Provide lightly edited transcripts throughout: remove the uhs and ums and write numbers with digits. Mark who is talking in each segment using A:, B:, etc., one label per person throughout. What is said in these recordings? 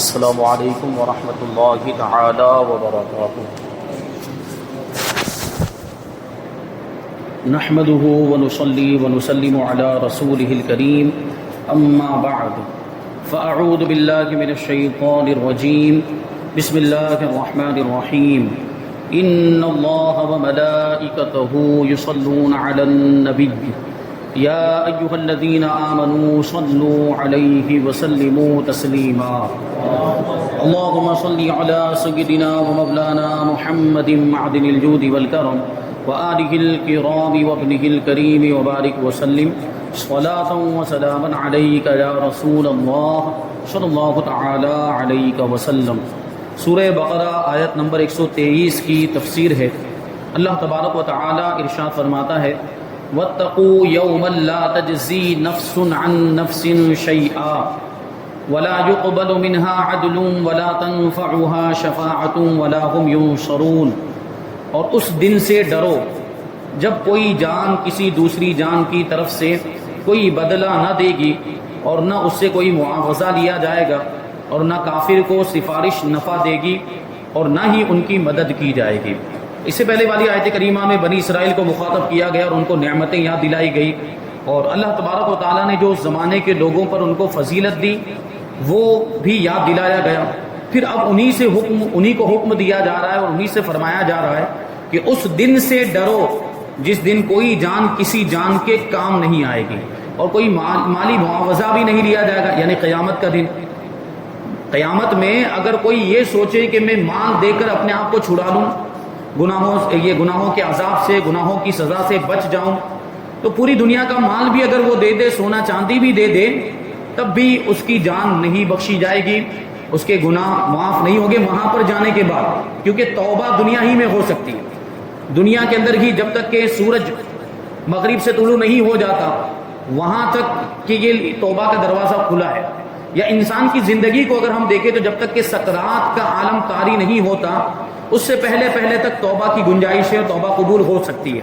A: السلام علیکم ورحمۃ اللہ تعالی وبرکاتہ۔ نحمده ونصلي ونسلم على رسوله الكريم اما بعد فاعوذ باللہ من الشیطان الرجیم بسم اللہ الرحمن الرحیم ان اللہ وملائکته یصلون علی النبی یا ایہا الذین آمنوا صلوا علیہ وسلموا تسلیما اللہم صل علی سیدنا ومولانا محمد معدن الجود والکرم وآلہ الکرام وابنہ الکریم وبارک وسلم صلاۃ وسلاما علیک یا رسول اللہ صلی اللہ تعالی علیہ وسلم۔ سورہ بقرہ آیت نمبر 123 کی تفسیر ہے۔ اللہ تبارک و تعالی ارشاد فرماتا ہے وَاتَّقُوا يَوْمًا لَا تَجْزِي نَفْسٌ عَن نَفْسٍ شَيْئًا وَلَا يُقْبَلُ مِنْهَا عَدْلٌ وَلَا تَنفَعُهَا شَفَاعَةٌ وَلَا هُمْ يُنصَرُونَ، اور اس دن سے ڈرو جب کوئی جان کسی دوسری جان کی طرف سے کوئی بدلہ نہ دے گی اور نہ اس سے کوئی معاوضہ لیا جائے گا اور نہ کافر کو سفارش نفع دے گی اور نہ ہی ان کی مدد کی جائے گی۔ اس سے پہلے والی آیت کریمہ میں بنی اسرائیل کو مخاطب کیا گیا اور ان کو نعمتیں یاد دلائی گئی، اور اللہ تبارک و تعالیٰ نے جو زمانے کے لوگوں پر ان کو فضیلت دی وہ بھی یاد دلایا گیا۔ پھر اب انہی کو حکم دیا جا رہا ہے اور انہی سے فرمایا جا رہا ہے کہ اس دن سے ڈرو جس دن کوئی جان کسی جان کے کام نہیں آئے گی اور کوئی مالی معاوضہ بھی نہیں لیا جائے گا، یعنی قیامت کا دن۔ قیامت میں اگر کوئی یہ سوچے کہ میں مال دے کر اپنے آپ کو چھڑا لوں، گناہوں کے عذاب سے، گناہوں کی سزا سے بچ جاؤں، تو پوری دنیا کا مال بھی اگر وہ دے دے، سونا چاندی بھی دے دے، تب بھی اس کی جان نہیں بخشی جائے گی، اس کے گناہ معاف نہیں ہوں گے وہاں پر جانے کے بعد، کیونکہ توبہ دنیا ہی میں ہو سکتی ہے۔ دنیا کے اندر ہی جب تک کہ سورج مغرب سے طلوع نہیں ہو جاتا وہاں تک کہ یہ توبہ کا دروازہ کھلا ہے۔ یا انسان کی زندگی کو اگر ہم دیکھیں تو جب تک کہ سکرات کا عالم طاری نہیں ہوتا اس سے پہلے تک توبہ کی گنجائش ہے اور توبہ قبول ہو سکتی ہے،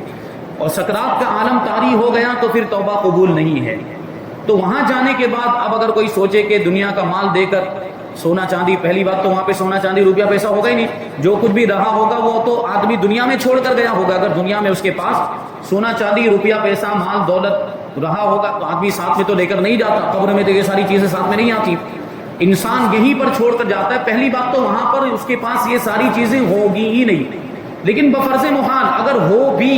A: اور سکرات کا عالم طاری ہو گیا تو پھر توبہ قبول نہیں ہے۔ تو وہاں جانے کے بعد اب اگر کوئی سوچے کہ دنیا کا مال دے کر سونا چاندی، پہلی بات تو وہاں پہ سونا چاندی روپیہ پیسہ ہوگا ہی نہیں، جو کچھ بھی رہا ہوگا وہ تو آدمی دنیا میں چھوڑ کر گیا ہوگا۔ اگر دنیا میں اس کے پاس سونا چاندی روپیہ پیسہ مال دولت رہا ہوگا تو آدمی ساتھ میں تو لے کر نہیں جاتا، قبر میں تو یہ ساری چیزیں ساتھ میں نہیں آتی، انسان یہیں پر چھوڑ کر جاتا ہے۔ پہلی بات تو وہاں پر اس کے پاس یہ ساری چیزیں ہوگی ہی نہیں، لیکن بفرض محال اگر ہو بھی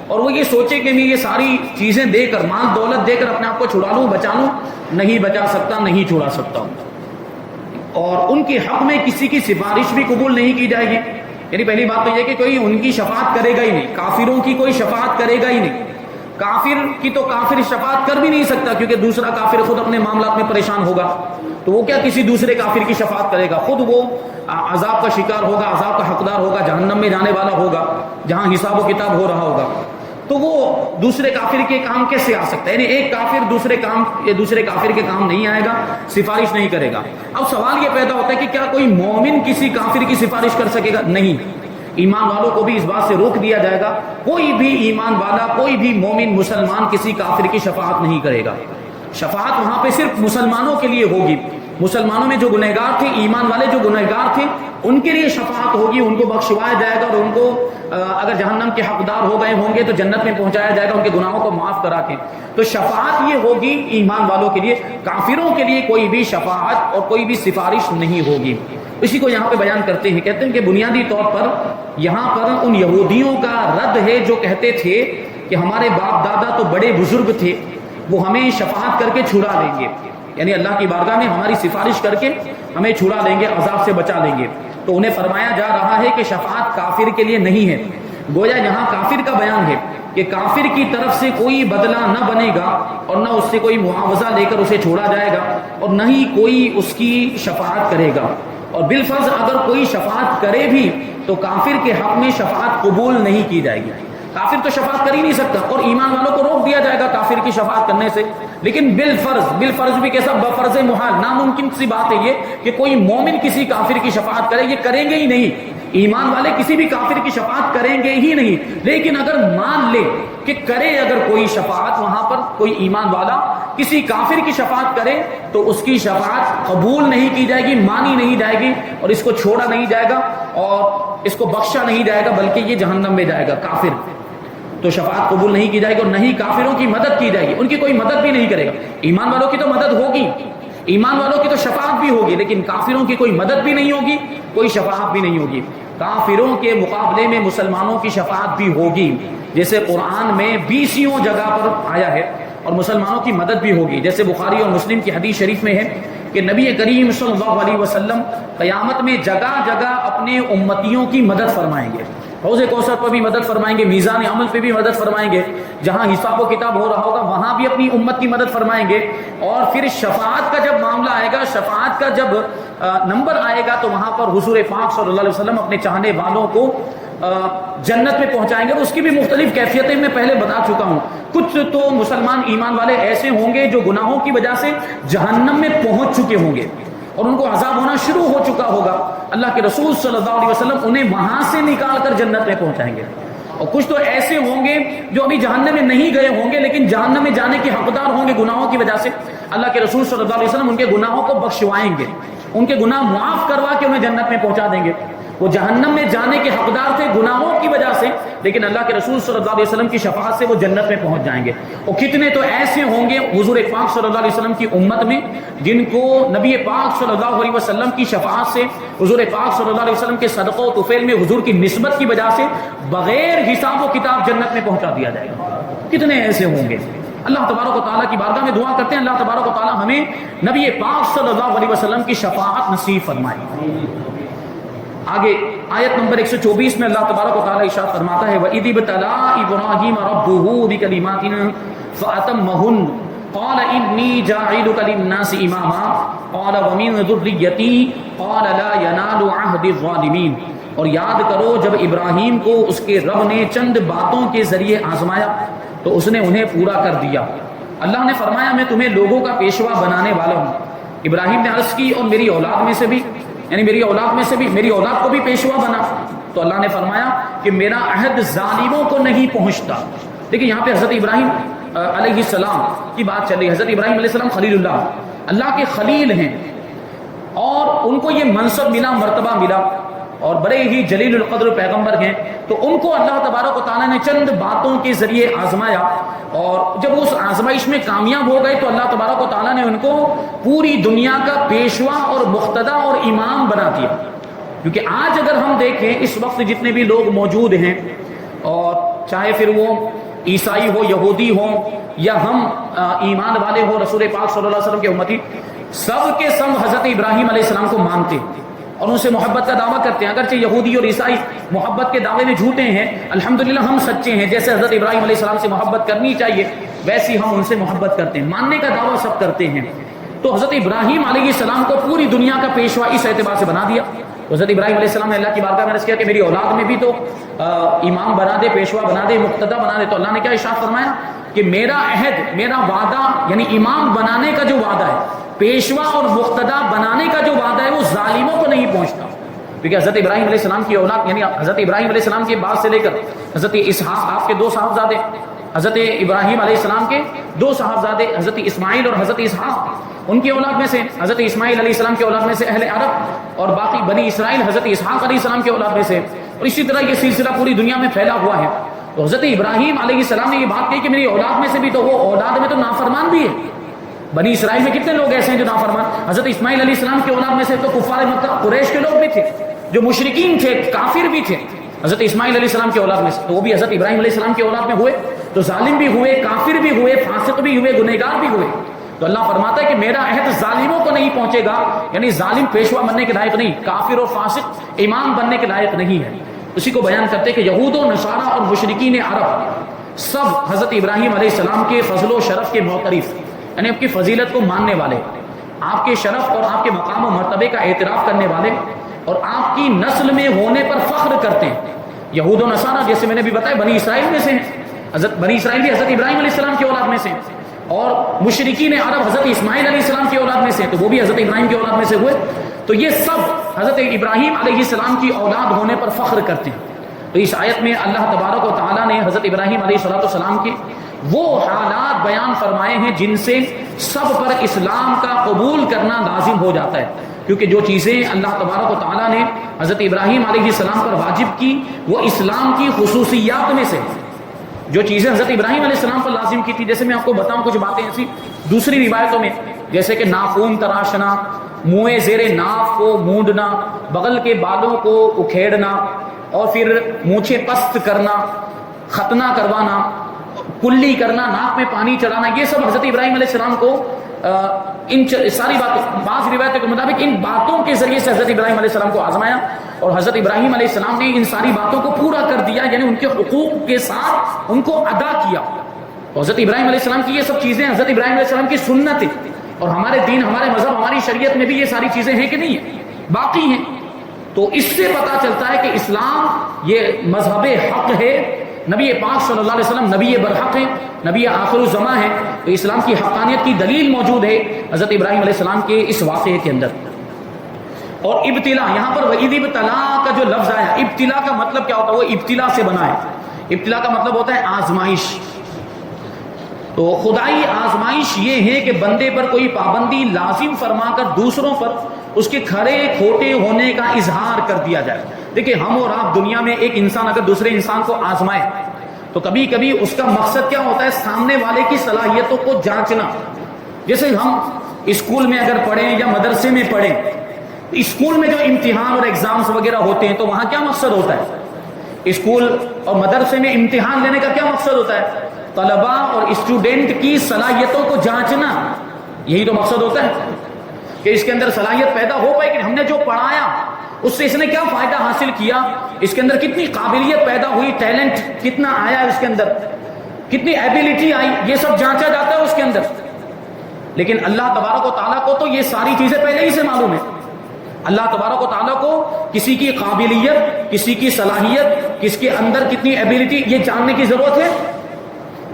A: اور وہ یہ سوچے کہ میں یہ ساری چیزیں دے کر، مال دولت دے کر اپنے آپ کو چھڑا لوں، بچا لوں، نہیں بچا سکتا، نہیں چھڑا سکتا ہوں، اور ان کے حق میں کسی کی سفارش بھی قبول نہیں کی جائے گی۔ یعنی پہلی بات تو یہ کہ کوئی ان کی شفاعت کرے گا ہی نہیں، کافروں کی کوئی شفاعت کرے گا ہی نہیں۔ کافر کی تو کافر شفاعت کر بھی نہیں سکتا، کیونکہ دوسرا کافر خود اپنے معاملات میں پریشان ہوگا، تو وہ کیا کسی دوسرے کافر کی شفاعت کرے گا، خود وہ عذاب کا شکار ہوگا، عذاب کا حقدار ہوگا، جہنم میں جانے والا ہوگا جہاں حساب و کتاب ہو رہا ہوگا، تو وہ دوسرے کافر کے کام کیسے آ سکتا ہے؟ یعنی ایک کافر دوسرے کافر کے کام نہیں آئے گا، سفارش نہیں کرے گا۔ اب سوال یہ پیدا ہوتا ہے کہ کیا کوئی مومن کسی کافر کی سفارش کر سکے گا؟ نہیں، ایمان والوں کو بھی اس بات سے روک دیا جائے گا، کوئی بھی ایمان والا، کوئی بھی مومن مسلمان کسی کافر کی شفاعت نہیں کرے گا۔ شفاعت وہاں پہ صرف مسلمانوں کے لیے ہوگی، مسلمانوں میں جو گنہگار تھے، ایمان والے جو گنہگار تھے ان کے لیے شفاعت ہوگی، ان کو بخشوایا جائے گا، اور ان کو اگر جہنم کے حقدار ہو گئے ہوں گے تو جنت میں پہنچایا جائے گا ان کے گناہوں کو معاف کرا کے۔ تو شفاعت یہ ہوگی ایمان والوں کے لیے، کافروں کے لیے کوئی بھی شفاعت اور کوئی بھی سفارش نہیں ہوگی۔ اسی کو یہاں پہ بیان کرتے ہیں، کہتے ہیں کہ بنیادی طور پر یہاں پر ان یہودیوں کا رد ہے جو کہتے تھے کہ ہمارے باپ دادا تو بڑے بزرگ تھے، وہ ہمیں شفاعت کر کے چھڑا لیں گے، یعنی اللہ کی بارگاہ میں ہماری سفارش کر کے ہمیں چھڑا لیں گے، عذاب سے بچا لیں گے۔ تو انہیں فرمایا جا رہا ہے کہ شفاعت کافر کے لیے نہیں ہے، گویا یہاں کافر کا بیان ہے کہ کافر کی طرف سے کوئی بدلہ نہ بنے گا اور نہ اس سے کوئی معاوضہ لے کر اسے چھوڑا جائے گا اور نہ ہی کوئی اس کی شفاعت کرے گا، اور بالفرض اگر کوئی شفاعت کرے بھی تو کافر کے حق میں شفاعت قبول نہیں کی جائے گی۔ کافر تو شفاعت کر ہی نہیں سکتا، اور ایمان والوں کو روک دیا جائے گا کافر کی شفاعت کرنے سے، لیکن بالفرض بھی کیسا؟ بفرض محال، ناممکن سی بات ہے یہ کہ کوئی مومن کسی کافر کی شفاعت کرے، یہ کریں گے ہی نہیں، ایمان والے کسی بھی کافر کی شفاعت کریں گے ہی نہیں۔ لیکن اگر مان لے کہ کرے اگر کوئی شفاعت وہاں پر کوئی ایمان والا کسی کافر کی شفاعت کرے تو اس کی شفاعت قبول نہیں کی جائے گی، مانی نہیں جائے گی، اور اس کو چھوڑا نہیں جائے گا اور اس کو بخشا نہیں جائے گا، بلکہ یہ جہنم میں جائے گا۔ کافر تو شفاعت قبول نہیں کی جائے گی، اور نہ ہی کافروں کی مدد کی جائے گی، ان کی کوئی مدد بھی نہیں کرے گا۔ ایمان والوں کی تو مدد ہوگی، ایمان والوں کی تو شفاعت بھی ہوگی، لیکن کافروں کی کوئی مدد بھی نہیں ہوگی، کوئی شفاعت بھی نہیں ہوگی۔ کافروں کے مقابلے میں مسلمانوں کی شفاعت بھی ہوگی، جیسے قرآن میں 20 جگہ پر آیا ہے، اور مسلمانوں کی مدد بھی ہوگی، جیسے بخاری اور مسلم کی حدیث شریف میں ہے کہ نبی کریم صلی اللہ علیہ وسلم قیامت میں جگہ جگہ اپنے امتیوں کی مدد فرمائیں گے۔ حوض کوثر پر بھی مدد فرمائیں گے، میزان عمل پہ بھی مدد فرمائیں گے، جہاں حساب و کتاب ہو رہا ہوگا وہاں بھی اپنی امت کی مدد فرمائیں گے، اور پھر شفاعت کا جب معاملہ آئے گا، شفاعت کا جب نمبر آئے گا، تو وہاں پر حضور پاک صلی اللہ علیہ وسلم اپنے چاہنے والوں کو جنت میں پہنچائیں گے۔ اس کی بھی مختلف کیفیتیں میں پہلے بتا چکا ہوں۔ کچھ تو مسلمان ایمان والے ایسے ہوں گے جو گناہوں کی وجہ سے جہنم میں پہنچ چکے ہوں گے اور ان کو عذاب ہونا شروع ہو چکا ہوگا، اللہ کے رسول صلی اللہ علیہ وسلم انہیں وہاں سے نکال کر جنت میں پہنچائیں گے۔ اور کچھ تو ایسے ہوں گے جو ابھی جہنم میں نہیں گئے ہوں گے لیکن جہنم میں جانے کے حقدار ہوں گے گناہوں کی وجہ سے، اللہ کے رسول صلی اللہ علیہ وسلم ان کے گناہوں کو بخشوائیں گے، ان کے گناہ معاف کروا کے انہیں جنت میں پہنچا دیں گے۔ وہ جہنم میں جانے کے حقدار تھے گناہوں کی وجہ سے، لیکن اللہ کے رسول صلی اللہ علیہ وسلم کی شفاعت سے وہ جنت میں پہنچ جائیں گے۔ اور کتنے تو ایسے ہوں گے حضور پاک صلی اللہ علیہ وسلم کی امت میں جن کو نبی پاک صلی اللہ علیہ وسلم کی شفاعت سے، حضور پاک صلی اللہ علیہ وسلم کے صدقہ و طفیل میں حضور کی نسبت کی وجہ سے بغیر حساب و کتاب جنت میں پہنچا دیا جائے گا۔ کتنے ایسے ہوں گے؟ اللہ تبارک و تعالیٰ کی بارگاہ میں دعا کرتے ہیں اللہ تبارک و تعالیٰ ہمیں نبی پاک صلی اللہ علیہ وسلم کی شفاعت نصیب فرمائے۔ آگے آیت نمبر 124 میں اللہ تبارک و تعالیٰ ارشاد فرماتا ہے وَإِذِ ابْتَلَىٰ إِبْرَاهِيمَ رَبُّهُ بِكَلِمَاتٍ فَأَتَمَّهُنَّ قَالَ إِنِّي جَاعِلُكَ لِلنَّاسِ إِمَامًا قَالَ وَمِن ذُرِّيَّتِي قَالَ لَا يَنَالُ عَهْدِ الظَّالِمِينَ۔ اور یاد کرو جب ابراہیم کو اس کے رب نے چند باتوں کے ذریعے آزمایا تو اس نے انہیں پورا کر دیا۔ اللہ نے فرمایا میں تمہیں لوگوں کا پیشوا بنانے والا ہوں۔ ابراہیم نے عرض کی اور میری اولاد میں سے بھی، یعنی میری اولاد میں سے بھی، میری اولاد کو بھی پیشوا بنا۔ تو اللہ نے فرمایا کہ میرا عہد ظالموں کو نہیں پہنچتا۔ دیکھیں یہاں پہ حضرت ابراہیم علیہ السلام کی بات چل رہی ہے۔ حضرت ابراہیم علیہ السلام خلیل اللہ کے خلیل ہیں، اور ان کو یہ منصب ملا، مرتبہ ملا، اور بڑے ہی جلیل القدر پیغمبر ہیں۔ تو ان کو اللہ تبارک و تعالیٰ نے چند باتوں کے ذریعے آزمایا، اور جب اس آزمائش میں کامیاب ہو گئے تو اللہ تبارک و تعالیٰ نے ان کو پوری دنیا کا پیشوا اور مقتدی اور امام بنا دیا۔ کیونکہ آج اگر ہم دیکھیں اس وقت جتنے بھی لوگ موجود ہیں، اور چاہے پھر وہ عیسائی ہو، یہودی ہو، یا ہم ایمان والے ہو رسول پاک صلی اللہ علیہ وسلم کے امتی، سب کے سب حضرت ابراہیم علیہ السلام کو مانتے ہیں اور ان سے محبت کا دعویٰ کرتے ہیں۔ اگرچہ یہودی اور عیسائی محبت کے دعوے میں جھوٹے ہیں، الحمدللہ ہم سچے ہیں۔ جیسے حضرت ابراہیم علیہ السلام سے محبت کرنی چاہیے ویسی ہم ان سے محبت کرتے ہیں، ماننے کا دعویٰ سب کرتے ہیں۔ تو حضرت ابراہیم علیہ السلام کو پوری دنیا کا پیشوا اس اعتبار سے بنا دیا۔ حضرت ابراہیم علیہ السلام نے اللہ کی بارگاہ میں عرض کیا کہ میری اولاد میں بھی تو امام بنا دے، پیشوا بنا دے، مقتدی بنا دے۔ تو اللہ نے کیا ارشاد فرمایا کہ میرا عہد، میرا وعدہ، یعنی امام بنانے کا جو وعدہ ہے، پیشوا اور مقتدی بنانے کا جو وعدہ ہے، وہ ظالموں کو نہیں پہنچتا۔ کیونکہ حضرت ابراہیم علیہ السلام کی اولاد، یعنی حضرت ابراہیم علیہ السلام کے بعد سے لے کر حضرت اسحاق، آپ کے دو صاحبزادے، حضرت ابراہیم علیہ السلام کے دو صاحبزادے حضرت اسماعیل اور حضرت اسحاق، ان کی اولاد میں سے حضرت اسماعیل علیہ السلام کی اولاد میں سے اہل عرب، اور باقی بنی اسرائیل حضرت اسحاق علیہ السلام کی اولاد میں سے، اور اسی طرح یہ سلسلہ پوری دنیا میں پھیلا ہوا ہے۔ تو حضرت ابراہیم علیہ السلام نے یہ بات کہی کہ میری اولاد میں سے بھی، تو وہ اولاد میں تو نافرمان بھی ہے۔ بنی اسرائیل میں کتنے لوگ ایسے ہیں جو نافرمان؟ حضرت اسماعیل علیہ السلام کی اولاد میں سے تو کفار مکہ قریش کے لوگ بھی تھے، جو مشرکین تھے، کافر بھی تھے حضرت اسماعیل علیہ السلام کی اولاد میں سے، تو وہ بھی حضرت ابراہیم علیہ السلام کی اولاد میں ہوئے، تو ظالم بھی ہوئے، کافر بھی ہوئے، فاسق بھی ہوئے، گنہگار بھی ہوئے۔ تو اللہ فرماتا ہے کہ میرا عہد ظالموں کو نہیں پہنچے گا، یعنی ظالم پیشوا بننے کے لائق نہیں، کافر اور فاسق امام بننے کے لائق نہیں ہے۔ اسی کو بیان کرتے کہ یہود و نصارہ اور مشرکین عرب سب حضرت ابراہیم علیہ السلام کے فضل و شرف کے معترف، یعنی آپ کی فضیلت کو ماننے والے، آپ کے شرف اور آپ کے مقام و مرتبے کا اعتراف کرنے والے، اور آپ کی نسل میں ہونے پر فخر کرتے ہیں۔ یہود و نصارہ جیسے میں نے بھی بتایا بنی اسرائیل میں سے ہیں، حضرت بنی اسرائیل بھی حضرت ابراہیم علیہ السلام کی اولاد میں سے ہیں، اور مشرکین عرب حضرت اسماعیل علیہ السلام کی اولاد میں سے ہیں، تو وہ بھی حضرت ابراہیم کی اولاد میں سے ہوئے۔ تو یہ سب حضرت ابراہیم علیہ السلام کی اولاد ہونے پر فخر کرتے ہیں۔ تو اس آیت میں اللہ تبارک و تعالیٰ نے حضرت ابراہیم علیہ السلام کی وہ حالات بیان فرمائے ہیں جن سے سب پر اسلام کا قبول کرنا لازم ہو جاتا ہے، کیونکہ جو چیزیں اللہ تبارک و تعالیٰ نے حضرت ابراہیم علیہ السلام پر واجب کی وہ اسلام کی خصوصیات میں سے جو چیزیں حضرت ابراہیم علیہ السلام پر لازم کی تھی، جیسے میں آپ کو بتاؤں کچھ باتیں ایسی دوسری روایتوں میں، جیسے کہ ناخون تراشنا، منہ زیر ناف کو مونڈنا، بغل کے بالوں کو اکھیڑنا، اور پھر مونچھیں پست کرنا، ختنہ کروانا، کلی کرنا، ناک میں پانی چڑھانا، یہ سب حضرت ابراہیم علیہ السلام کو ان ساری باتوں، بعض روایتوں کے مطابق ان باتوں کے ذریعے سے حضرت ابراہیم علیہ السلام کو آزمایا، اور حضرت ابراہیم علیہ السلام نے ان ساری باتوں کو پورا کر دیا، یعنی ان کے حقوق کے ساتھ ان کو ادا کیا۔ تو حضرت ابراہیم علیہ السلام کی یہ سب چیزیں حضرت ابراہیم علیہ السلام کی سنت ہے، اور ہمارے دین، ہمارے مذہب، ہماری شریعت میں بھی یہ ساری چیزیں ہیں کہ نہیں ہیں، باقی ہیں۔ تو اس سے پتہ چلتا ہے کہ اسلام یہ مذہب حق ہے، نبی پاک صلی اللہ علیہ وسلم نبی برحق ہیں، نبی آخر الزمان ہیں، تو اسلام کی حقانیت کی دلیل موجود ہے حضرت ابراہیم علیہ السلام کے اس واقعے کے اندر۔ اور ابتلا، یہاں پر وَإِذِ ابْتَلَا کا جو لفظ آیا، ابتلا کا مطلب کیا ہوتا ہے؟ وہ ابتلا سے بنا ہے۔ ابتلا کا مطلب ہوتا ہے آزمائش۔ تو خدائی آزمائش یہ ہے کہ بندے پر کوئی پابندی لازم فرما کر دوسروں پر اس کے کھڑے کھوٹے ہونے کا اظہار کر دیا جائے۔ دیکھیں، ہم اور آپ دنیا میں ایک انسان اگر دوسرے انسان کو آزمائے تو کبھی کبھی اس کا مقصد کیا ہوتا ہے؟ سامنے والے کی صلاحیتوں کو جانچنا۔ جیسے ہم اسکول میں اگر پڑھیں یا مدرسے میں پڑھیں، اسکول میں جو امتحان اور ایگزامز وغیرہ ہوتے ہیں تو وہاں کیا مقصد ہوتا ہے؟ اسکول اور مدرسے میں امتحان لینے کا کیا مقصد ہوتا ہے؟ طلباء اور اسٹوڈنٹ کی صلاحیتوں کو جانچنا، یہی تو مقصد ہوتا ہے کہ اس کے اندر صلاحیت پیدا ہو پائے کہ ہم نے جو پڑھایا اس سے اس نے کیا فائدہ حاصل کیا، اس کے اندر کتنی قابلیت پیدا ہوئی، ٹیلنٹ کتنا آیا، اس کے اندر کتنی ایبیلٹی آئی، یہ سب جانچا جاتا ہے اس کے اندر۔ لیکن اللہ تبارک و تعالیٰ کو تو یہ ساری چیزیں پہلے ہی سے معلوم ہے۔ اللہ تبارک و تعالیٰ کو کسی کی قابلیت، کسی کی صلاحیت، کس کے اندر کتنی ایبیلٹی، یہ جاننے کی ضرورت ہے؟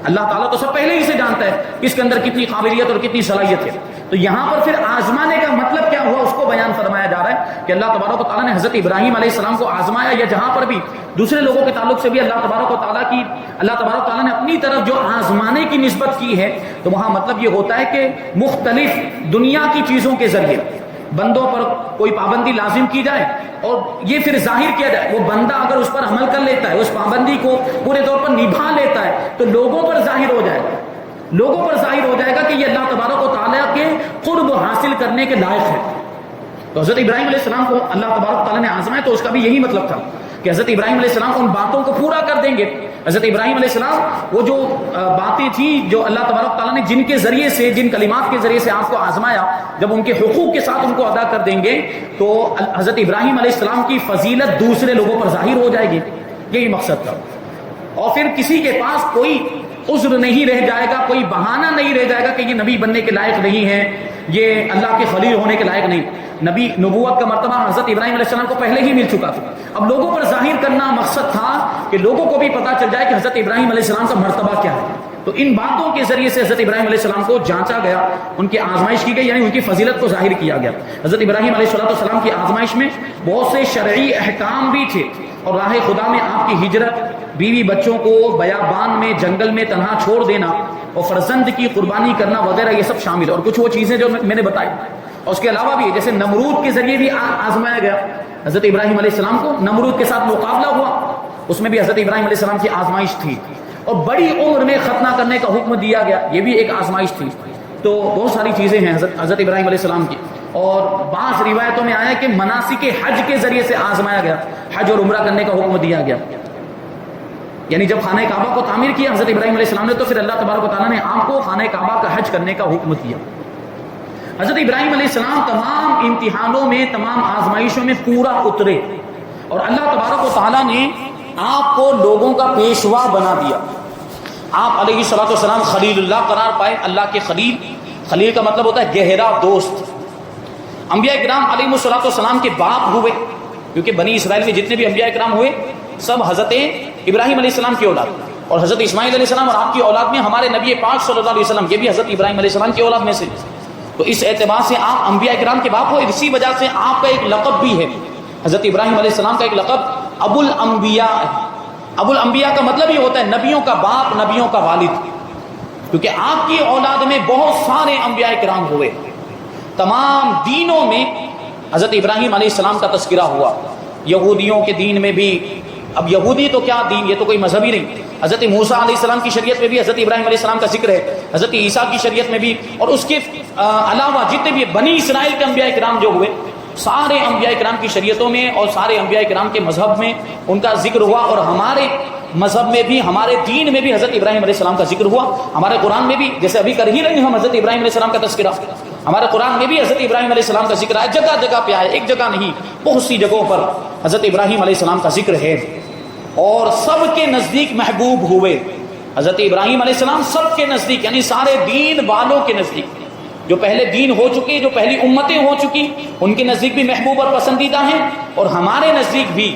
A: اللہ تعالیٰ تو سب پہلے ہی سے جانتا ہے کس کے اندر کتنی قابلیت اور کتنی صلاحیت ہے۔ تو یہاں پر پھر آزمانے کا مطلب کیا ہوا، اس کو بیان فرمایا جا رہا ہے کہ اللہ تبارک و تعالیٰ نے حضرت ابراہیم علیہ السلام کو آزمایا، یا جہاں پر بھی دوسرے لوگوں کے تعلق سے بھی اللہ تبارک و تعالیٰ نے اپنی طرف جو آزمانے کی نسبت کی ہے، تو وہاں مطلب یہ ہوتا ہے کہ مختلف دنیا کی چیزوں کے ذریعے بندوں پر کوئی پابندی لازم کی جائے، اور یہ پھر ظاہر کیا جائے، وہ بندہ اگر اس پر عمل کر لیتا ہے، اس پابندی کو پورے طور پر نبھا لیتا ہے، تو لوگوں پر ظاہر ہو جائے گا، لوگوں پر ظاہر ہو جائے گا کہ یہ اللہ تبارک و تعالیٰ کے قرب حاصل کرنے کے لائق ہے۔ تو حضرت ابراہیم علیہ السلام کو اللہ تبارک و تعالیٰ نے آزمایا، تو اس کا بھی یہی مطلب تھا کہ حضرت ابراہیم علیہ السلام ان باتوں کو پورا کر دیں گے۔ حضرت ابراہیم علیہ السلام وہ جو باتیں تھیں جو اللہ تبارک و تعالیٰ نے جن کے ذریعے سے، جن کلمات کے ذریعے سے آپ کو آزمایا، جب ان کے حقوق کے ساتھ ان کو ادا کر دیں گے تو حضرت ابراہیم علیہ السلام کی فضیلت دوسرے لوگوں پر ظاہر ہو جائے گی، یہی مقصد تھا۔ اور پھر کسی کے پاس کوئی عذر نہیں رہ جائے گا، کوئی بہانہ نہیں رہ جائے گا کہ یہ نبی بننے کے لائق نہیں ہے، یہ اللہ کے خلیل ہونے کے لائق نہیں۔ نبی نبوت کا مرتبہ حضرت ابراہیم علیہ السلام کو پہلے ہی مل چکا تھا، اب لوگوں پر ظاہر کرنا مقصد تھا کہ لوگوں کو بھی پتا چل جائے کہ حضرت ابراہیم علیہ السلام کا مرتبہ کیا ہے۔ تو ان باتوں کے ذریعے سے حضرت ابراہیم علیہ السلام کو جانچا گیا، ان کی آزمائش کی گئی، یعنی ان کی فضیلت کو ظاہر کیا گیا۔ حضرت ابراہیم علیہ السلام کی آزمائش میں بہت سے شرعی احکام بھی تھے، اور راہ خدا میں آپ کی ہجرت، بیوی بچوں کو بیابان میں جنگل میں تنہا چھوڑ دینا، اور فرزند کی قربانی کرنا وغیرہ، یہ سب شامل ہے، اور کچھ وہ چیزیں جو میں نے بتائی۔ اور اس کے علاوہ بھی جیسے نمرود کے ذریعے بھی آزمایا گیا حضرت ابراہیم علیہ السلام کو، نمرود کے ساتھ مقابلہ ہوا، اس میں بھی حضرت ابراہیم علیہ السلام کی آزمائش تھی۔ اور بڑی عمر میں ختنہ کرنے کا حکم دیا گیا، یہ بھی ایک آزمائش تھی۔ تو بہت ساری چیزیں ہیں حضرت ابراہیم علیہ السلام کی۔ اور بعض روایتوں میں آیا کہ مناسک حج کے ذریعے سے آزمایا گیا، حج اور عمرہ کرنے کا حکم دیا گیا، یعنی جب خانہ کعبہ کو تعمیر کیا حضرت ابراہیم علیہ السلام نے، تو پھر اللہ تبارک و تعالیٰ نے آپ کو خانہ کعبہ کا حج کرنے کا حکم دیا۔ حضرت ابراہیم علیہ السلام تمام امتحانوں میں، تمام آزمائشوں میں پورا اترے، اور اللہ تبارک و تعالیٰ نے آپ کو لوگوں کا پیشوا بنا دیا۔ آپ علیہ الصلوۃ والسلام خلیل اللہ قرار پائے، اللہ کے خلیل، خلیل کا مطلب ہوتا ہے گہرا دوست۔ انبیاء کرام علیہ الصلوۃ والسلام کے باپ ہوئے، کیونکہ بنی اسرائیل میں جتنے بھی انبیاء کرام ہوئے سب حضرت ابراہیم علیہ السلام کی اولاد، اور حضرت اسماعیل علیہ السلام اور آپ کی اولاد میں ہمارے نبی پاک صلی اللہ علیہ وسلم، یہ بھی حضرت ابراہیم علیہ السلام کی اولاد میں سے۔ تو اس اعتبار سے آپ انبیاء کرام کے باپ ہوئے، اسی وجہ سے آپ کا ایک لقب بھی ہے، حضرت ابراہیم علیہ السلام کا ایک لقب ابو الانبیاء ہے۔ ابو الانبیاء کا مطلب یہ ہوتا ہے نبیوں کا باپ، نبیوں کا والد۔ کیونکہ آپ کی اولاد میں بہت سارے انبیاء کرام ہوئے، تمام دینوں میں حضرت ابراہیم علیہ السلام کا تذکرہ ہوا، یہودیوں کے دین میں بھی، اب یہودی تو کیا دین، یہ تو کوئی مذہب ہی نہیں، حضرت موسیٰ علیہ السلام کی شریعت میں بھی حضرت ابراہیم علیہ السلام کا ذکر ہے، حضرت عیسیٰ کی شریعت میں بھی، اور اس کے علاوہ جتنے بھی بنی اسرائیل کے انبیاء کرام جو ہوئے، سارے انبیاء کرام کی شریعتوں میں اور سارے انبیاء کرام کے مذہب میں ان کا ذکر ہوا، اور ہمارے مذہب میں بھی، ہمارے دین میں بھی حضرت ابراہیم علیہ السلام کا ذکر ہوا، ہمارے قرآن میں بھی، جیسے ابھی کر ہی رہے ہیں ہم حضرت ابراہیم علیہ السلام کا تذکرہ، ہمارے قرآن میں بھی حضرت ابراہیم علیہ السلام کا ذکر ہے، جگہ جگہ پہ آئے، ایک جگہ نہیں، بہت سی جگہوں پر حضرت ابراہیم علیہ السلام کا ذکر ہے، اور سب کے نزدیک محبوب ہوئے حضرت ابراہیم علیہ السلام، سب کے نزدیک، یعنی سارے دین والوں کے نزدیک، جو پہلے دین ہو چکے، جو پہلی امتیں ہو چکی، ان کے نزدیک بھی محبوب اور پسندیدہ ہیں، اور ہمارے نزدیک بھی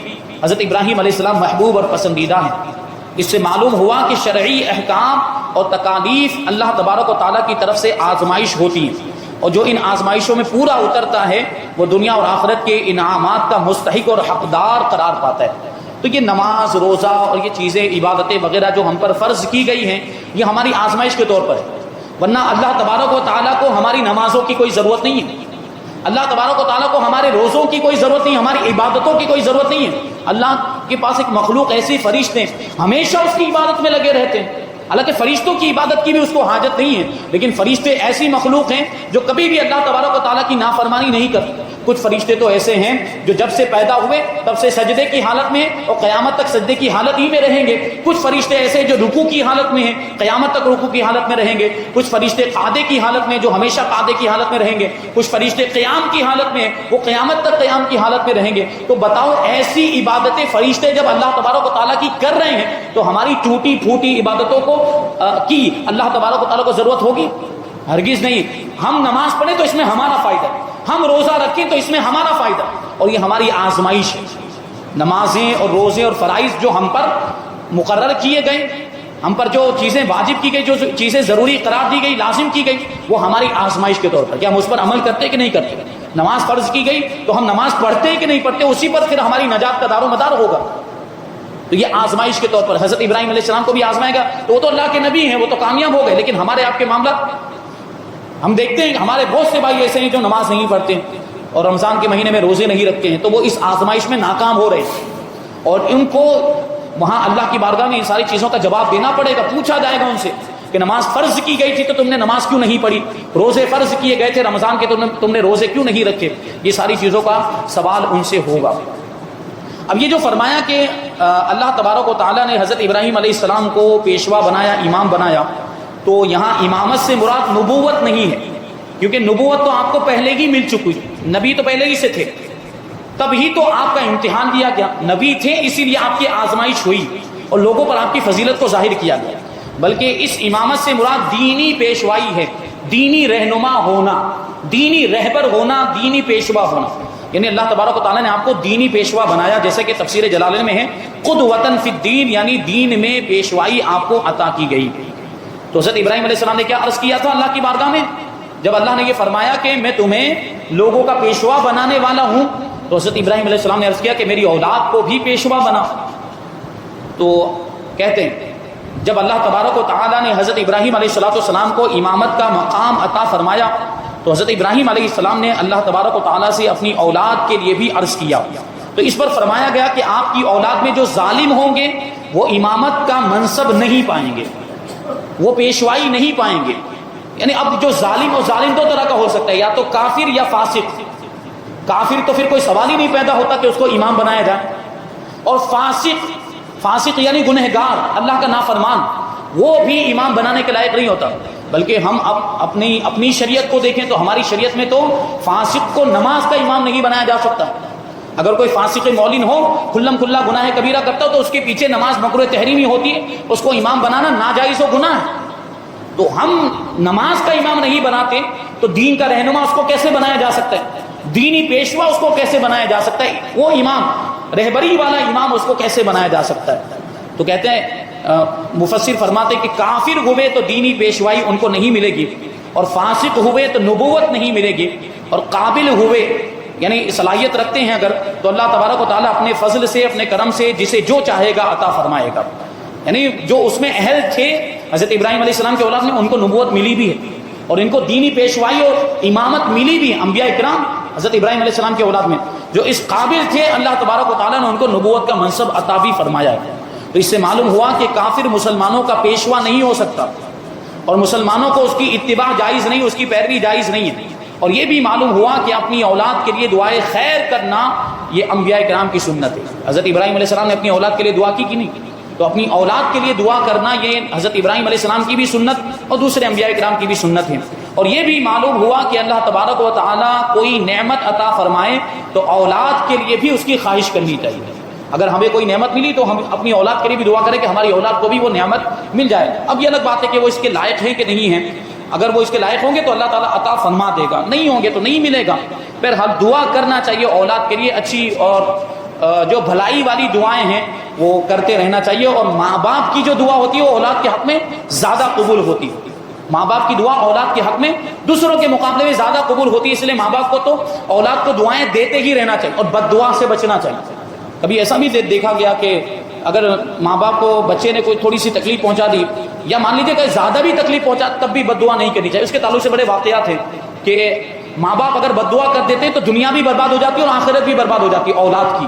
A: حضرت ابراہیم علیہ السلام محبوب اور پسندیدہ ہیں۔ اس سے معلوم ہوا کہ شرعی احکام اور تکالیف اللہ تبارک و تعالیٰ کی طرف سے آزمائش ہوتی ہیں، اور جو ان آزمائشوں میں پورا اترتا ہے وہ دنیا اور آخرت کے انعامات کا مستحق اور حقدار قرار پاتا ہے۔ تو یہ نماز، روزہ اور یہ چیزیں، عبادتیں وغیرہ جو ہم پر فرض کی گئی ہیں، یہ ہماری آزمائش کے طور پر ہے، ورنہ اللہ تبارک و تعالیٰ کو ہماری نمازوں کی کوئی ضرورت نہیں ہے، اللہ تبارک و تعالیٰ کو ہمارے روزوں کی کوئی ضرورت نہیں، ہماری عبادتوں کی کوئی ضرورت نہیں ہے۔ اللہ کے پاس ایک مخلوق ایسی فرشتے ہیں، ہمیشہ اس کی عبادت میں لگے رہتے ہیں، حالانکہ فرشتوں کی عبادت کی بھی اس کو حاجت نہیں ہے، لیکن فرشتے ایسی مخلوق ہیں جو کبھی بھی اللہ تبارک و تعالیٰ کی نافرمانی نہیں کرتے۔ کچھ فرشتے تو ایسے ہیں جو جب سے پیدا ہوئے تب سے سجدے کی حالت میں اور قیامت تک سجدے کی حالت ہی میں رہیں گے، کچھ فرشتے ایسے جو رکوع کی حالت میں ہیں، قیامت تک رکوع کی حالت میں رہیں گے، کچھ فرشتے قعدے کی حالت میں جو ہمیشہ قعدے کی حالت میں رہیں گے، کچھ فرشتے قیام کی حالت میں وہ قیامت تک قیام کی حالت میں رہیں گے۔ تو بتاؤ ایسی عبادتیں فرشتے جب اللہ تبارک و تعالیٰ کی کر رہے ہیں تو ہماری ٹوٹی پھوٹی عبادتوں کو کی اللہ تبارک و تعالیٰ کو ضرورت ہوگی؟ ہرگز نہیں۔ ہم نماز پڑھیں تو اس میں ہمارا فائدہ، ہم روزہ رکھیں تو اس میں ہمارا فائدہ، اور یہ ہماری آزمائش ہے۔ نمازیں اور روزے اور فرائض جو ہم پر مقرر کیے گئے، ہم پر جو چیزیں واجب کی گئی، جو چیزیں ضروری قرار دی گئی، لازم کی گئی، وہ ہماری آزمائش کے طور پر، کیا ہم اس پر عمل کرتے کہ نہیں کرتے؟ نماز فرض کی گئی تو ہم نماز پڑھتے کہ نہیں پڑھتے، اسی پر پھر ہماری نجات کا دار و مدار ہوگا۔ تو یہ آزمائش کے طور پر حضرت ابراہیم علیہ السلام کو بھی آزمائے گا، تو وہ تو اللہ کے نبی ہیں، وہ تو کامیاب ہو گئے، لیکن ہمارے آپ کے معاملات ہم دیکھتے ہیں کہ ہمارے بہت سے بھائی ایسے ہیں جو نماز نہیں پڑھتے اور رمضان کے مہینے میں روزے نہیں رکھتے ہیں، تو وہ اس آزمائش میں ناکام ہو رہے ہیں، اور ان کو وہاں اللہ کی بارگاہ میں ان ساری چیزوں کا جواب دینا پڑے گا، پوچھا جائے گا ان سے کہ نماز فرض کی گئی تھی تو تم نے نماز کیوں نہیں پڑھی، روزے فرض کیے گئے تھے رمضان کے تو تم نے روزے کیوں نہیں رکھے، یہ ساری چیزوں کا سوال ان سے ہوگا۔ اب یہ جو فرمایا کہ اللہ تبارک و تعالیٰ نے حضرت ابراہیم علیہ السلام کو پیشوا بنایا، امام بنایا، تو یہاں امامت سے مراد نبوت نہیں ہے، کیونکہ نبوت تو آپ کو پہلے ہی مل چکی، نبی تو پہلے ہی سے تھے، تب ہی تو آپ کا امتحان لیا گیا، نبی تھے اسی لیے آپ کی آزمائش ہوئی اور لوگوں پر آپ کی فضیلت کو ظاہر کیا گیا، بلکہ اس امامت سے مراد دینی پیشوائی ہے، دینی رہنما ہونا، دینی رہبر ہونا، دینی پیشوا ہونا، یعنی اللہ تبارک و تعالیٰ نے آپ کو دینی پیشوا بنایا، جیسے کہ تفسیر جلالین میں ہے قدوۃ فی الدین، یعنی دین میں پیشوائی آپ کو عطا کی گئی۔ تو حضرت ابراہیم علیہ السلام نے کیا عرض کیا تھا اللہ کی بارگاہ میں، جب اللہ نے یہ فرمایا کہ میں تمہیں لوگوں کا پیشوا بنانے والا ہوں، تو حضرت ابراہیم علیہ السلام نے عرض کیا کہ میری اولاد کو بھی پیشوا بنا۔ تو کہتے ہیں جب اللہ تبارک و تعالیٰ نے حضرت ابراہیم علیہ السلام کو امامت کا مقام عطا فرمایا، تو حضرت ابراہیم علیہ السلام نے اللہ تبارک و تعالیٰ سے اپنی اولاد کے لیے بھی عرض کیا، تو اس پر فرمایا گیا کہ آپ کی اولاد میں جو ظالم ہوں گے وہ امامت کا منصب نہیں پائیں گے، وہ پیشوائی نہیں پائیں گے، یعنی اب جو ظالم اور ظالم دو طرح کا ہو سکتا ہے، یا تو کافر یا فاسق، کافر تو پھر کوئی سوال ہی نہیں پیدا ہوتا کہ اس کو امام بنایا جائے، اور فاسق یعنی گنہگار، اللہ کا نافرمان، وہ بھی امام بنانے کے لائق نہیں ہوتا۔ بلکہ ہم اب اپنی شریعت کو دیکھیں تو ہماری شریعت میں تو فاسق کو نماز کا امام نہیں بنایا جا سکتا، اگر کوئی فاسق مولن ہو، کھلم کھلا گناہ کبیرہ کرتا ہو، تو اس کے پیچھے نماز مکروہ تحریمی ہوتی ہے، اس کو امام بنانا ناجائز و گناہ ہے۔ تو ہم نماز کا امام نہیں بناتے تو دین کا رہنما اس کو کیسے بنایا جا سکتا ہے، دینی پیشوا اس کو کیسے بنایا جا سکتا ہے، وہ امام، رہبری والا امام اس کو کیسے بنایا جا سکتا ہے؟ تو کہتے ہیں مفسر فرماتے کہ کافر ہوئے تو دینی پیشوائی ان کو نہیں ملے گی، اور فاسق ہوئے تو نبوت نہیں ملے گی، اور قابل ہوئے یعنی صلاحیت رکھتے ہیں اگر، تو اللہ تبارک و تعالیٰ اپنے فضل سے، اپنے کرم سے جسے جو چاہے گا عطا فرمائے گا، یعنی جو اس میں اہل تھے حضرت ابراہیم علیہ السلام کی اولاد میں ان کو نبوت ملی بھی ہے اور ان کو دینی پیشوائی اور امامت ملی بھی ہے. انبیاء اکرام حضرت ابراہیم علیہ السلام کی اولاد میں جو اس قابل تھے، اللہ تبارک و تعالیٰ نے ان کو نبوت کا منصب عطا بھی فرمایا ہے. تو اس سے معلوم ہوا کہ کافر مسلمانوں کا پیشوا نہیں ہو سکتا اور مسلمانوں کو اس کی اتباع جائز نہیں، اس کی پیروی جائز نہیں ہے. اور یہ بھی معلوم ہوا کہ اپنی اولاد کے لیے دعائے خیر کرنا یہ انبیاء کرام کی سنت ہے. حضرت ابراہیم علیہ السلام نے اپنی اولاد کے لیے دعا کی نہیں؟ تو اپنی اولاد کے لیے دعا کرنا یہ حضرت ابراہیم علیہ السلام کی بھی سنت اور دوسرے انبیاء کرام کی بھی سنت ہے. اور یہ بھی معلوم ہوا کہ اللہ تبارک و تعالیٰ کوئی نعمت عطا فرمائے تو اولاد کے لیے بھی اس کی خواہش کرنی چاہیے. اگر ہمیں کوئی نعمت ملی تو ہم اپنی اولاد کے لیے بھی دعا کریں کہ ہماری اولاد کو بھی وہ نعمت مل جائے. اب یہ الگ بات ہے کہ وہ اس کے لائق ہیں کہ نہیں ہیں. اگر وہ اس کے لائق ہوں گے تو اللہ تعالیٰ عطا فرما دے گا، نہیں ہوں گے تو نہیں ملے گا. بہرحال دعا کرنا چاہیے اولاد کے لیے، اچھی اور جو بھلائی والی دعائیں ہیں وہ کرتے رہنا چاہیے. اور ماں باپ کی جو دعا ہوتی ہے وہ اولاد کے حق میں زیادہ قبول ہوتی ہے. ماں باپ کی دعا اولاد کے حق میں دوسروں کے مقابلے میں زیادہ قبول ہوتی ہے. اس لیے ماں باپ کو تو اولاد کو دعائیں دیتے ہی رہنا چاہیے اور بد دعا سے بچنا چاہیے. کبھی ایسا بھی دیکھا گیا کہ اگر ماں باپ کو بچے نے کوئی تھوڑی سی تکلیف پہنچا دی یا مان لیجیے کہ زیادہ بھی تکلیف پہنچا تب بھی بد دعا نہیں کرنی چاہیے. اس کے تعلق سے بڑے واقعات ہیں کہ ماں باپ اگر بد دعا کر دیتے ہیں تو دنیا بھی برباد ہو جاتی ہے اور آخرت بھی برباد ہو جاتی ہے. اولاد کی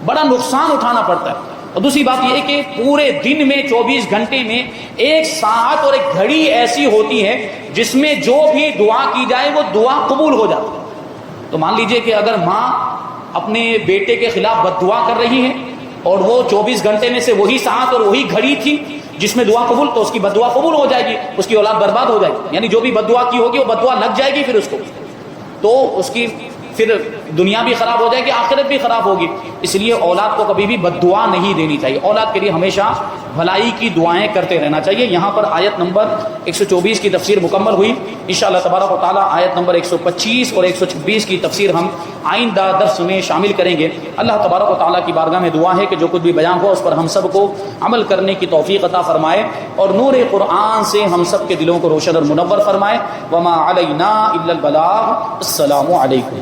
A: بڑا نقصان اٹھانا پڑتا ہے. اور دوسری بات یہ ہے کہ پورے دن میں 24 گھنٹے میں ایک ساعت اور ایک گھڑی ایسی ہوتی ہے جس میں جو بھی دعا کی جائے وہ دعا قبول ہو جاتی ہے. تو مان لیجیے کہ اگر ماں اپنے بیٹے کے خلاف بد دعا کر رہی ہے اور وہ 24 گھنٹے میں سے وہی ساعت اور وہی گھڑی تھی جس میں دعا قبول، تو اس کی بد دعا قبول ہو جائے گی، اس کی اولاد برباد ہو جائے گی. یعنی جو بھی بد دعا کی ہوگی وہ بد دعا لگ جائے گی پھر اس کو، تو اس کی پھر دنیا بھی خراب ہو جائے گی، آخرت بھی خراب ہوگی. اس لیے اولاد کو کبھی بھی بد دعا نہیں دینی چاہیے. اولاد کے لیے ہمیشہ بھلائی کی دعائیں کرتے رہنا چاہیے. یہاں پر آیت نمبر 124 کی تفسیر مکمل ہوئی. انشاءاللہ تبارک و تعالی آیت نمبر 125 اور 126 کی تفسیر ہم آئندہ درس میں شامل کریں گے. اللہ تبارک و تعالی کی بارگاہ میں دعا ہے کہ جو کچھ بھی بیان ہو اس پر ہم سب کو عمل کرنے کی توفیق عطا فرمائے اور نور قرآن سے ہم سب کے دلوں کو روشن اور منور فرمائے. وما علینا الا البلاغ. السلام علیکم.